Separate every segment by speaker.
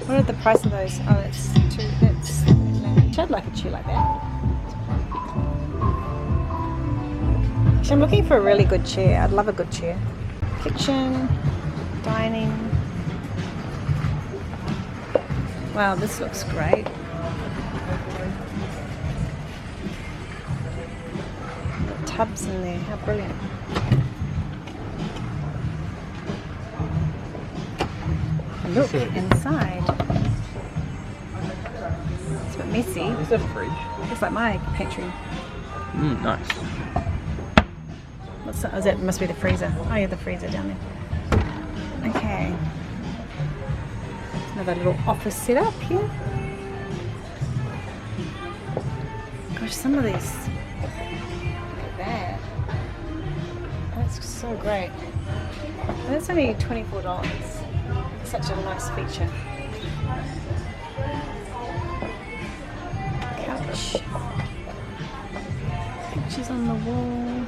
Speaker 1: What are the price of those? Oh, it's two. I'd like a chair like that. Actually, I'm looking for a really good chair. I'd love a good chair. Kitchen, dining. Wow, this looks great. The tubs in there, how brilliant. Look inside. It's a bit messy.
Speaker 2: Is that a fridge?
Speaker 1: Looks like my pantry.
Speaker 2: Nice.
Speaker 1: What's that? Oh, that must be the freezer. Oh yeah, the freezer down there. Okay. Another little office setup here. Gosh, some of these. Look at that. That's so great. That's only $24. Such a nice feature. Couch. Pictures on the wall.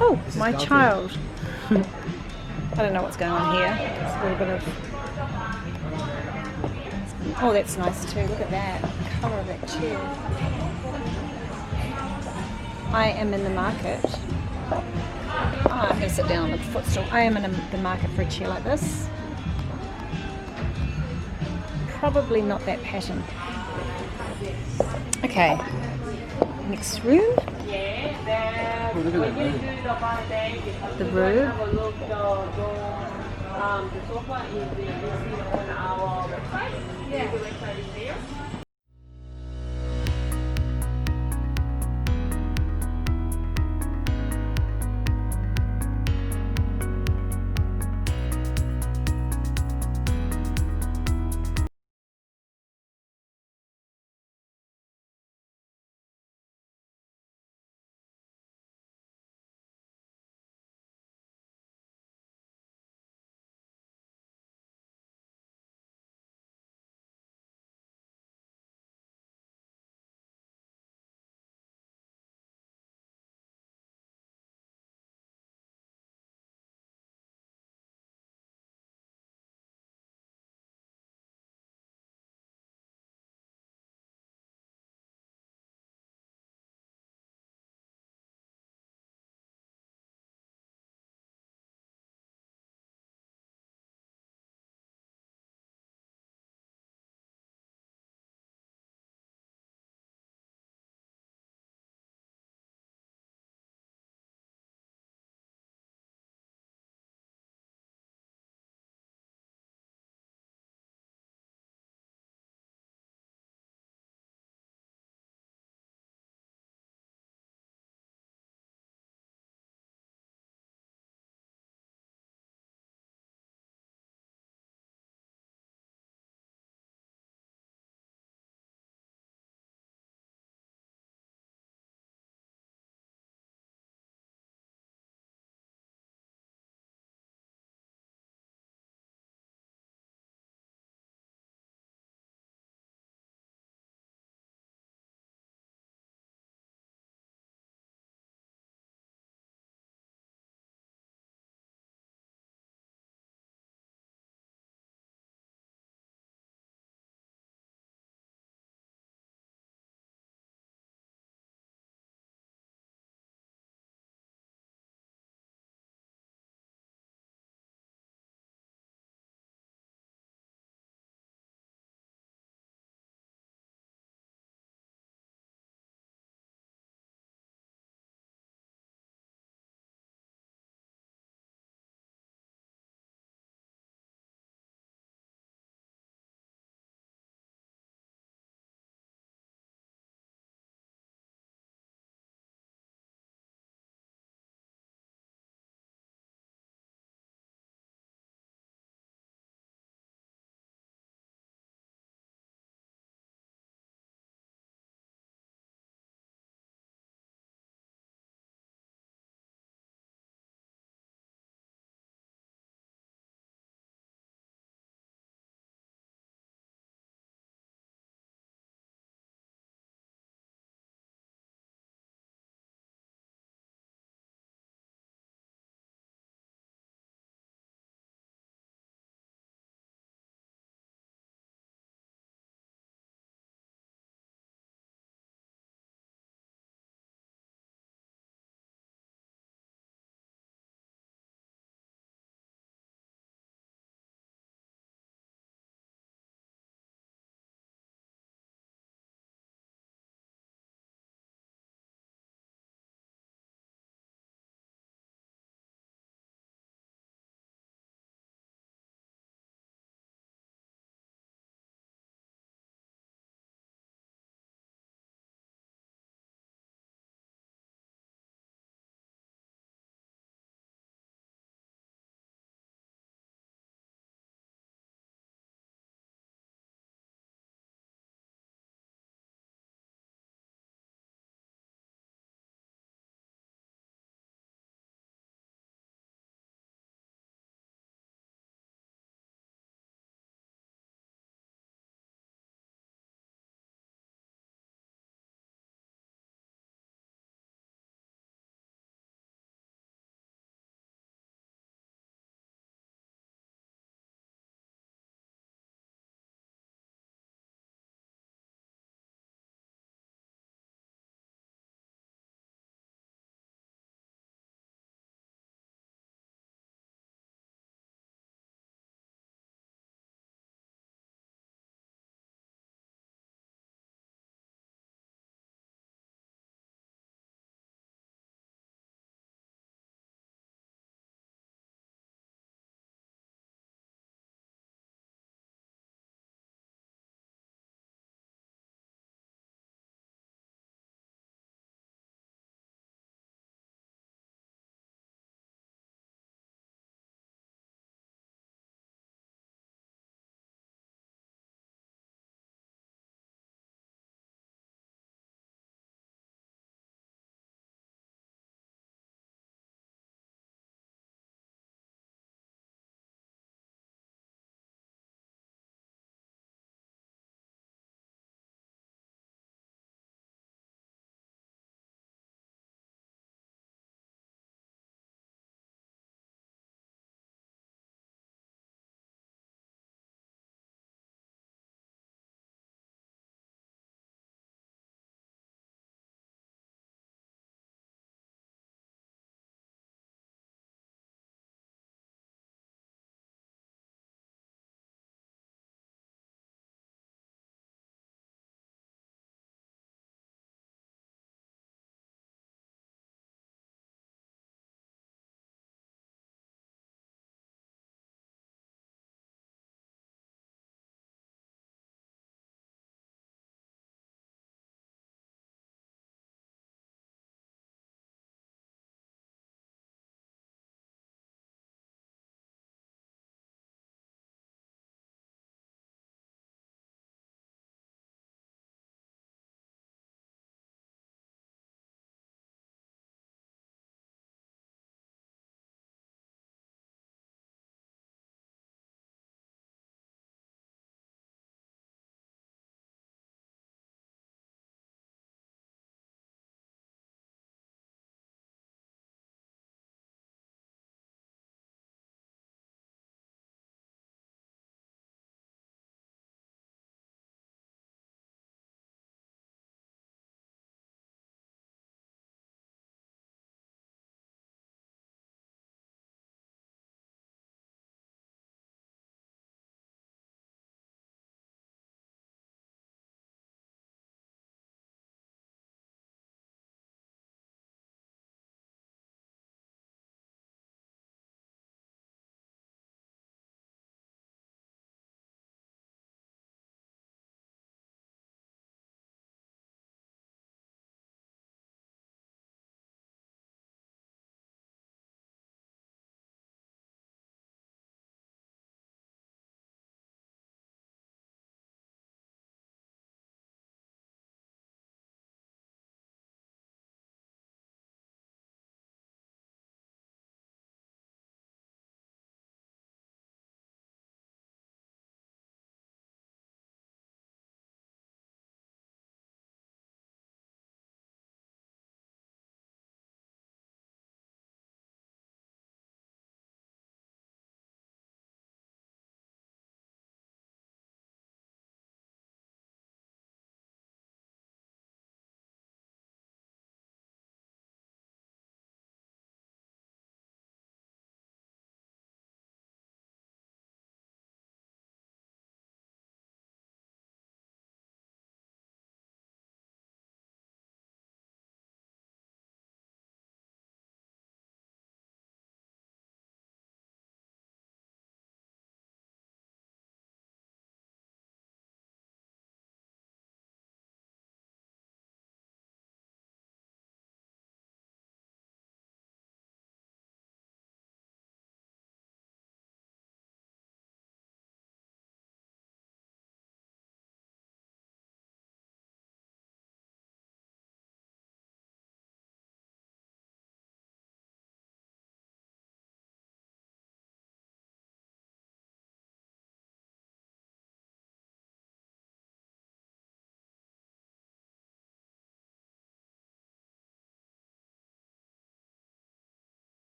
Speaker 1: Oh, my child. I don't know what's going on here. It's a little bit of... Oh, that's nice too. Look at that. The colour of that chair. I am in the market. Oh, I'm going to sit down on the footstool. I am in the market for a chair like this. Probably not that pattern. Okay. Next room.
Speaker 2: Oh, look at that.
Speaker 1: The room.
Speaker 3: The sofa is listed on our website. Yeah. The website is there.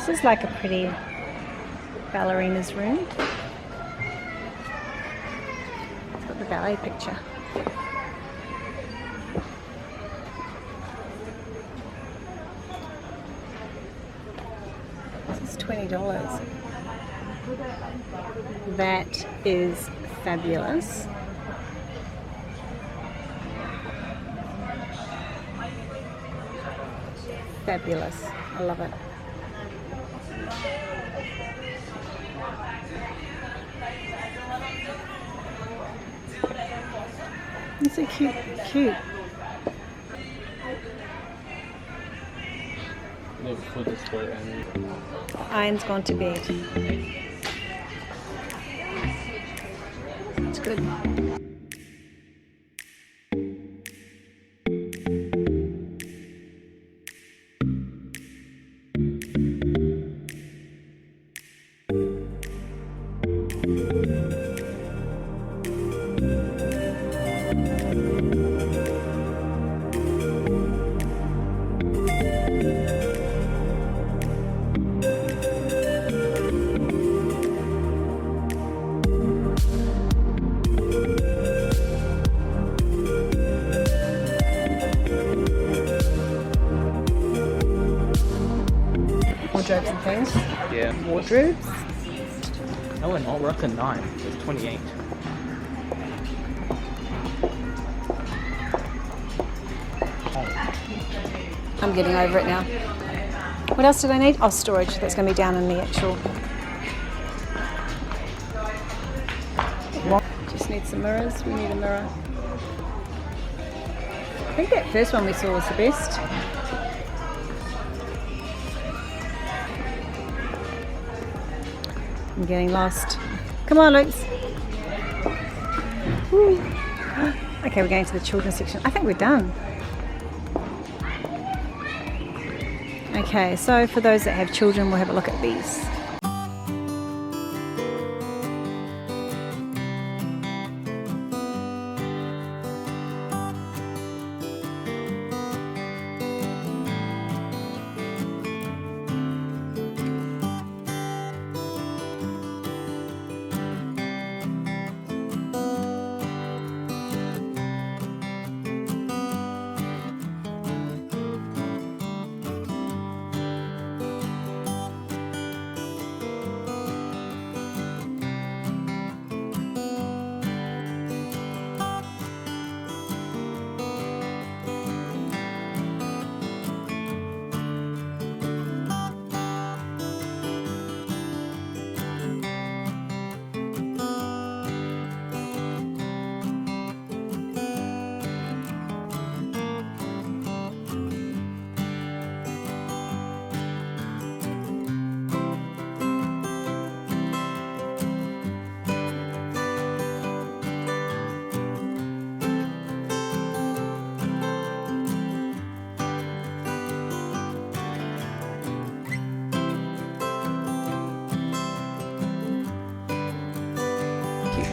Speaker 1: This is like a pretty ballerina's room. It's got the ballet picture. This is $20. That is fabulous. Fabulous. I love it. It's so cute. Iron's gone to bed. It's good. Wardrobes and things.
Speaker 2: Yeah.
Speaker 1: Wardrobes.
Speaker 2: No, we're not. We're up to 9. It's 28.
Speaker 1: I'm getting over it now. What else did I need? Oh, storage. That's going to be down in the actual. Just need some mirrors. We need a mirror. I think that first one we saw was the best. I'm getting lost. Come on, Luke. Okay, we're going to the children's section. I think we're done. Okay, so for those that have children, we'll have a look at these.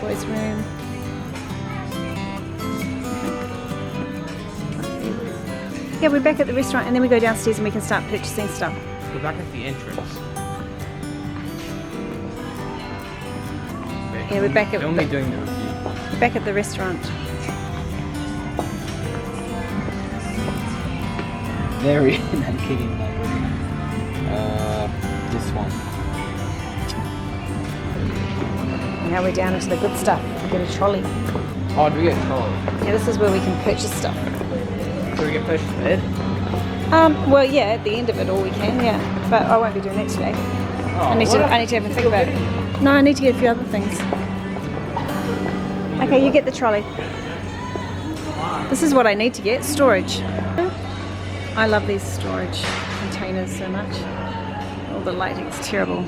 Speaker 1: Boys' room. Yeah, we're back at the restaurant and then we go downstairs and we can start purchasing stuff.
Speaker 2: We're back at the entrance.
Speaker 1: Yeah, we're back at
Speaker 2: We're only doing the review.
Speaker 1: We're back at the restaurant.
Speaker 2: Very I'm kidding. This one.
Speaker 1: Now we're down into the good stuff. We get a trolley.
Speaker 2: Oh, do we get a trolley?
Speaker 1: Yeah, this is where we can purchase stuff.
Speaker 2: So we get purchase bed?
Speaker 1: Well, yeah, at the end of it all we can, yeah. But I won't be doing that today.
Speaker 2: Oh,
Speaker 1: I need to have a think about it. No, I need to get a few other things. Okay, you get the trolley. This is what I need to get, storage. I love these storage containers so much. All the lighting's terrible.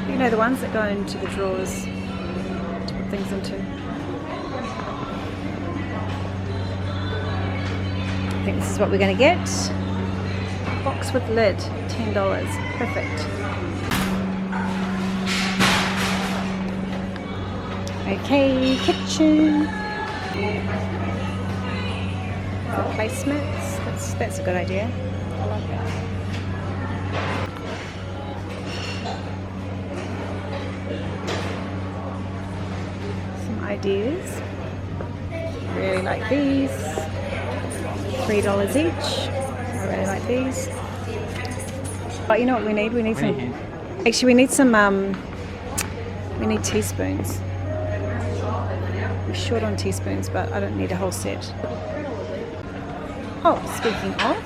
Speaker 1: You know, the ones that go into the drawers to put things into. I think this is what we're going to get. Box with lid, $10. Perfect. Okay, kitchen. The placemats. That's a good idea. I like that. ideas. Really like these. $3 each. I really like these. But you know what we need? We need some. Actually, we need some. We need teaspoons. We're short on teaspoons, but I don't need a whole set. Oh, speaking of,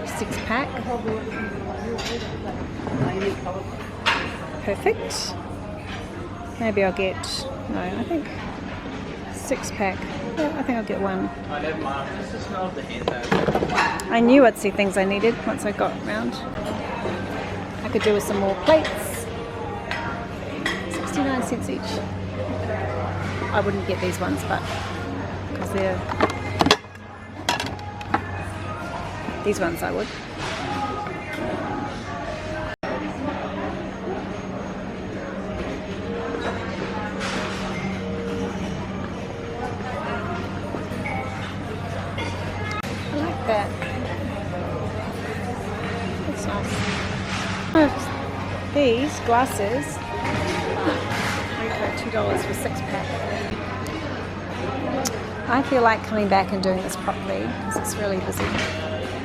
Speaker 1: 6-pack. Perfect. Maybe I'll get, no, I think 6-pack. Yeah, I think I'll get one. I knew I'd see things I needed once I got round. I could do with some more plates. 69 cents each. I wouldn't get these ones, but because they're these ones I would. I like that. That's nice. These glasses, $2 for 6-pack. I feel like coming back and doing this properly because it's really busy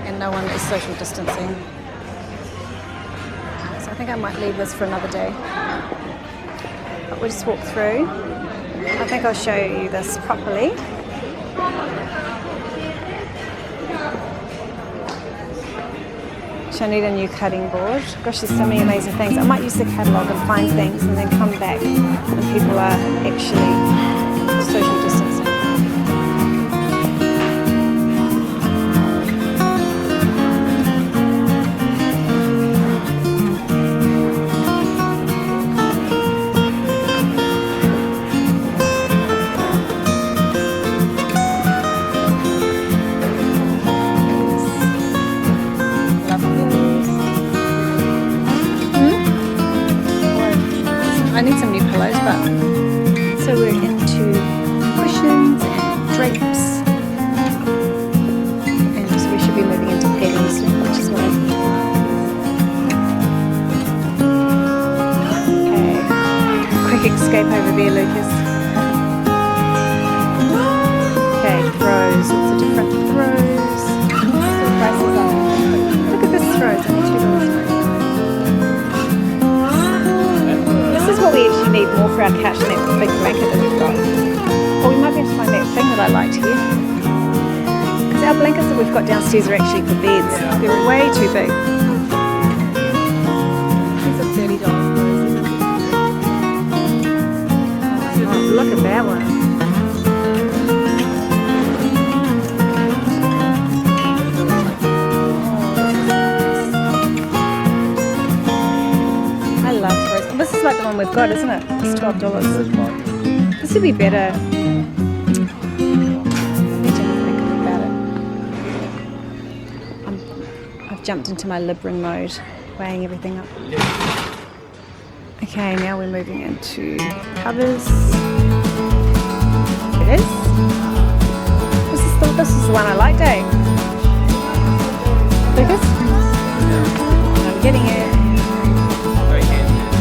Speaker 1: and no one is social distancing. So I think I might leave this for another day. But we'll just walk through. I think I'll show you this properly. I need a new cutting board. Gosh, there's so many amazing things. I might use the catalogue and find things and then come back when people are actually social distancing. I need some new pillows, but so we're into cushions and drapes, and so we should be moving into bedding soon, which is what I think. Okay, quick escape over there, Lucas. Okay, throws, lots of different throws. What's the prices are? Look at this throws, only $2.99. This is what we actually need more for our couch than that big blanket that we've got. Or we might be able to find that thing that I liked here. Because our blankets that we've got downstairs are actually for beds. They're way too big. These are $30 for those. Look at that one. This is like the one we've got, isn't it? It's $12. This would be better. Let me think about it. I've jumped into my Libran mode, weighing everything up. Okay, now we're moving into covers. It is. This is the one I liked, eh? Lucas? I'm getting it.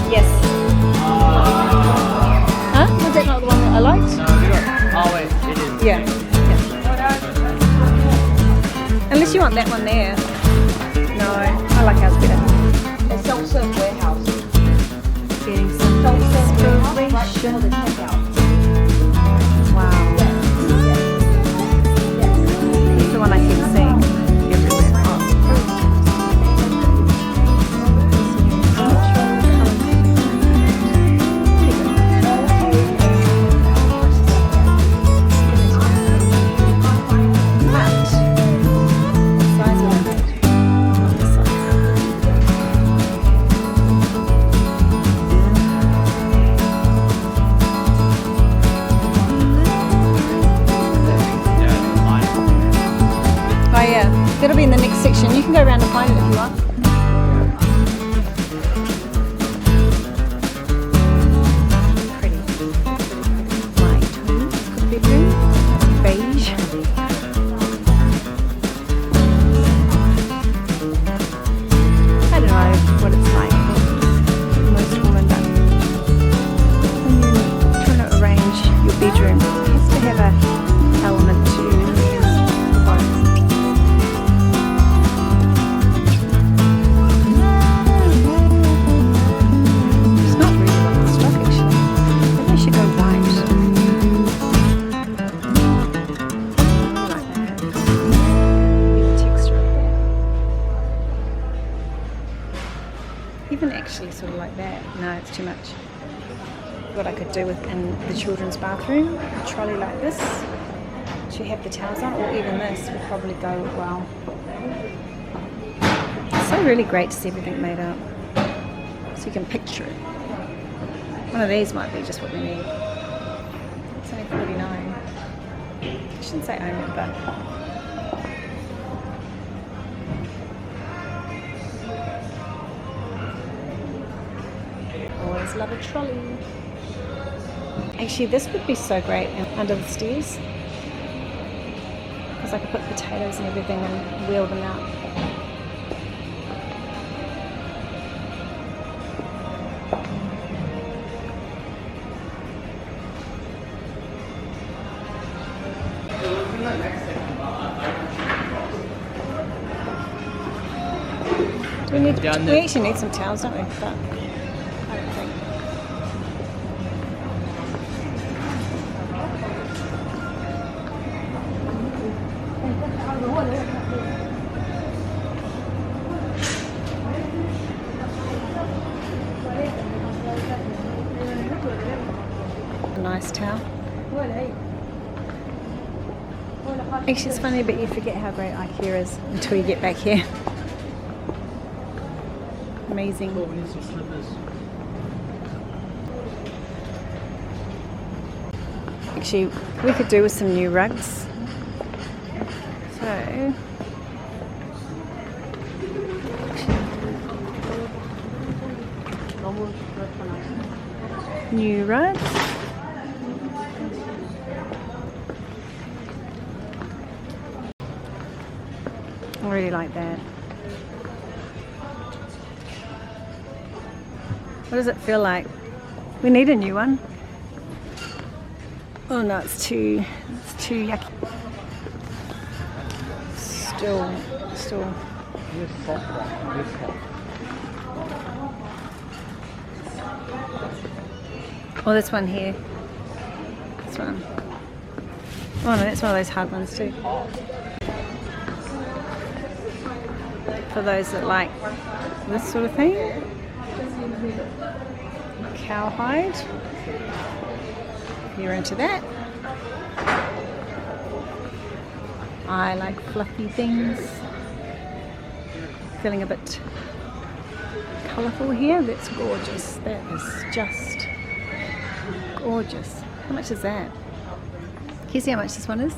Speaker 1: Yes. Huh? Was that not the one that I liked?
Speaker 2: No, you got. Oh wait, it is.
Speaker 1: Yeah. Unless you want that one there. No, I like ours better.
Speaker 3: It's self-serve warehouse.
Speaker 1: Getting some inspiration. Wow. Here's the one I keep seeing everywhere. That'll be in the next section. You can go around and find it if you want. Pretty. My tones could be blue. Beige. I don't know what it's like. Most women don't. what I could do with in the children's bathroom. A trolley like this. To have the towels on, or even this would probably go well. It's so really great to see everything made up. So you can picture it. One of these might be just what we need. It's only $49. I shouldn't say only, but always love a trolley. Actually, this would be so great under the stairs, because I could put potatoes and everything and wheel them out. We actually need some towels, don't we? But I don't think. A nice towel. Actually, it's funny, but you forget how great IKEA is until you get back here. Amazing.
Speaker 2: Oh, we need some slippers.
Speaker 1: Actually, we could do with some new rugs. So, new rugs. I really like that. What does it feel like? We need a new one. Oh no, it's too yucky. Still. Oh, this one here. This one. Oh no, that's one of those hard ones too. For those that like this sort of thing. Cowhide. If you're into that. I like fluffy things. Feeling a bit colourful here. That's gorgeous. That is just gorgeous. How much is that? Can you see how much this one is?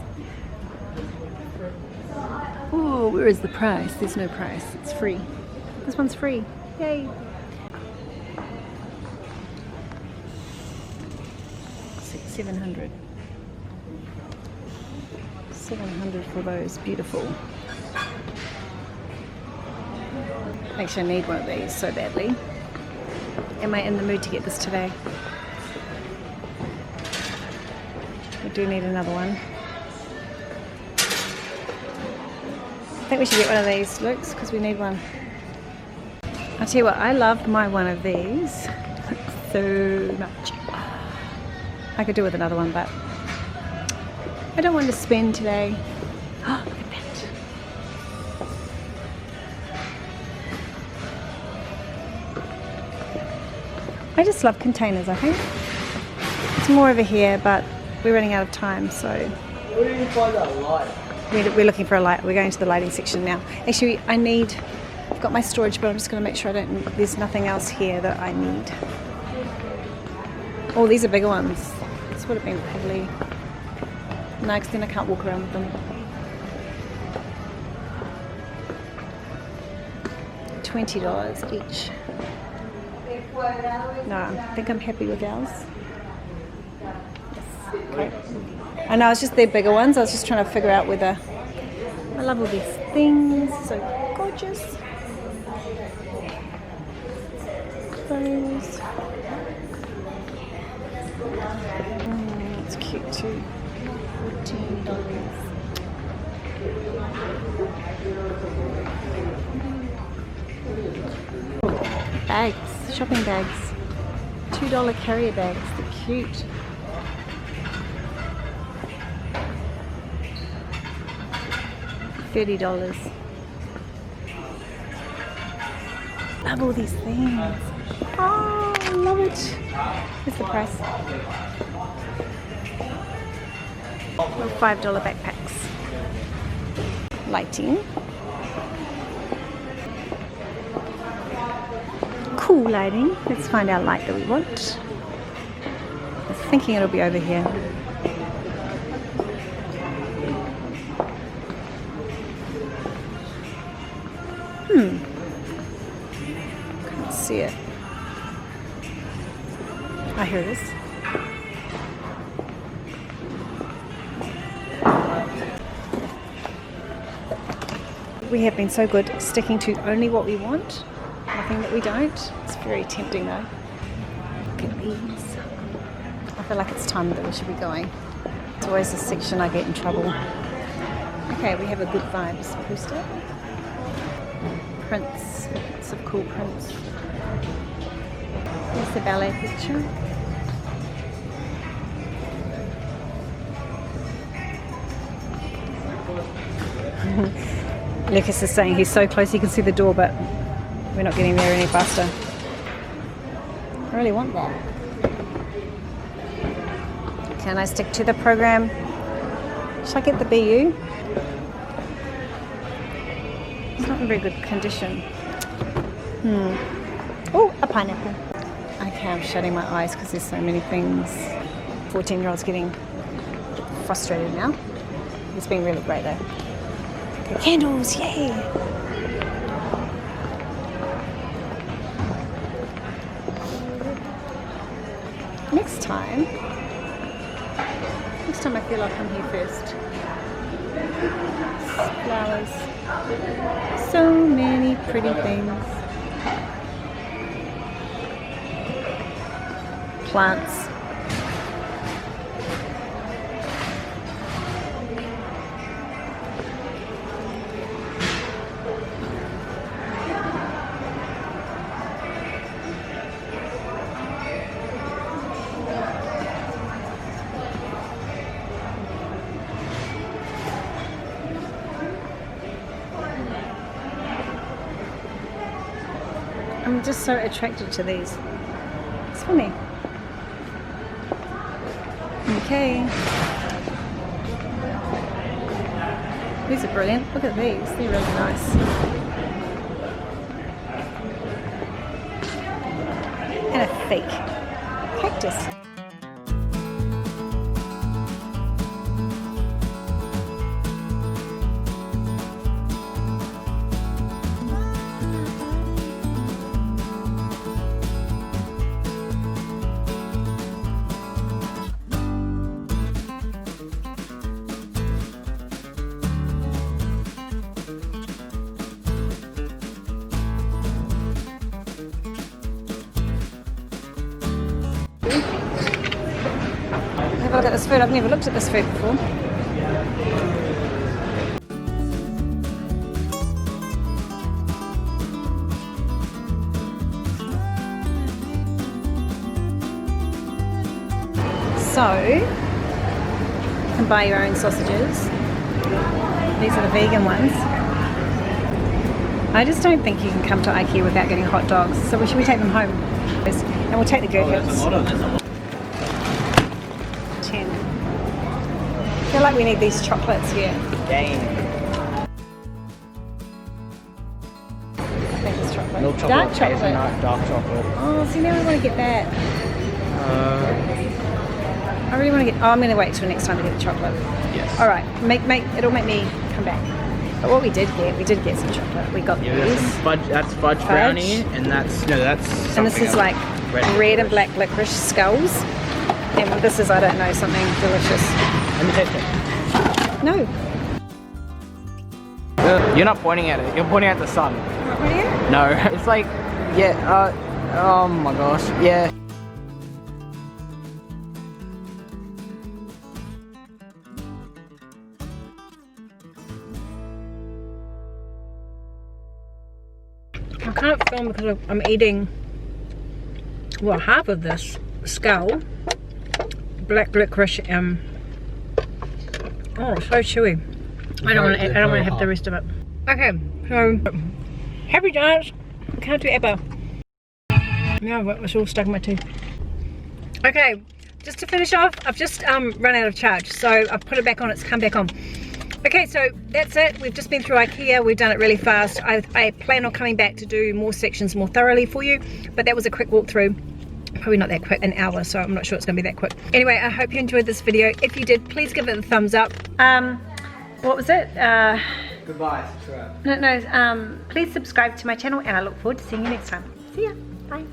Speaker 1: Oh, where is the price? There's no price. It's free. This one's free. Yay. $700 for those. Beautiful. Actually, I need one of these so badly. Am I in the mood to get this today? We do need another one. I think we should get one of these, Lux, because we need one. I'll tell you what, I love my one of these so much. I could do with another one, but I don't want to spend today. Oh, look at that. I just love containers, I think. It's more over here, but we're running out of time, so.
Speaker 2: Where did you find that light?
Speaker 1: We're looking for a light. We're going to the lighting section now. Actually, I've got my storage, but I'm just going to make sure there's nothing else here that I need. Oh, these are bigger ones. This would have been probably... No, because then I can't walk around with them. $20 each. No, I think I'm happy with ours. Yes. Okay. I know, it's just the bigger ones. I was just trying to figure out whether... I love all these things. So gorgeous. Those. It's cute too. $14. Bags, shopping bags. $2 carrier bags. They're cute. $30. Love all these things. Oh. I love it. Here's the price. Little $5 backpacks. Lighting. Cool lighting. Let's find our light that we want. I'm thinking it'll be over here. Can't see it. Ah, here it is. We have been so good sticking to only what we want, nothing that we don't. It's very tempting though. Look at these. I feel like it's time that we should be going. It's always the section I get in trouble. Okay, we have a good vibes poster. Prints, lots of cool prints. Here's the ballet picture. Lucas is saying he's so close he can see the door, but we're not getting there any faster. I really want that. Can I stick to the program? Should I get the BU? It's not in very good condition. Oh, a pineapple. Okay, I'm shutting my eyes because there's so many things. 14-year-old's getting frustrated now. It's been really great though. Okay, candles, yay! Next time I feel like I'm here first. Flowers. So many pretty things. Plants. I'm just so attracted to these. It's funny. Okay. These are brilliant. Look at these. They're really nice. And a fake cactus. Have a look at this food. I've never looked at this food before. So, you can buy your own sausages. These are the vegan ones. I just don't think you can come to IKEA without getting hot dogs. So should we take them home? And we'll take the gherkins. 10. I feel like we need these chocolates here.
Speaker 2: Game.
Speaker 1: I think it's chocolate.
Speaker 2: Milk chocolate.
Speaker 1: Dark chocolate.
Speaker 2: Hazelnut, dark chocolate.
Speaker 1: Oh, see, now I want to get that. I really want to get. Oh, I'm going to wait till next time to get the chocolate.
Speaker 2: Yes.
Speaker 1: All right. It'll make me come back. But what we did get some chocolate. We got
Speaker 2: Yeah, that's
Speaker 1: these.
Speaker 2: some fudge. That's fudge brownie, and that's
Speaker 1: And this is like red and black licorice skulls. And this is, I don't know, something delicious.
Speaker 2: Let me taste it.
Speaker 1: No.
Speaker 2: You're not pointing at it. You're pointing at the sun.
Speaker 1: Not really?
Speaker 2: No. It's like, yeah. Oh my gosh. Yeah.
Speaker 1: I can't film because I'm eating, well, half of this skull, black licorice, oh, so chewy. I don't want to have the rest of it. Okay, so happy dance. Can't do ever. Now it's all stuck in my teeth. Okay, just to finish off, I've just run out of charge, so I've put it back on. It's come back on. Okay, so that's it. We've just been through IKEA. We've done it really fast. I plan on coming back to do more sections more thoroughly for you, but that was a quick walkthrough. Probably not that quick, an hour, so I'm not sure it's gonna be that quick. Anyway, I hope you enjoyed this video. If you did, please give it a thumbs up. What was it?
Speaker 2: Goodbye, subscribe.
Speaker 1: Please subscribe to my channel, and I look forward to seeing you next time. See ya. Bye.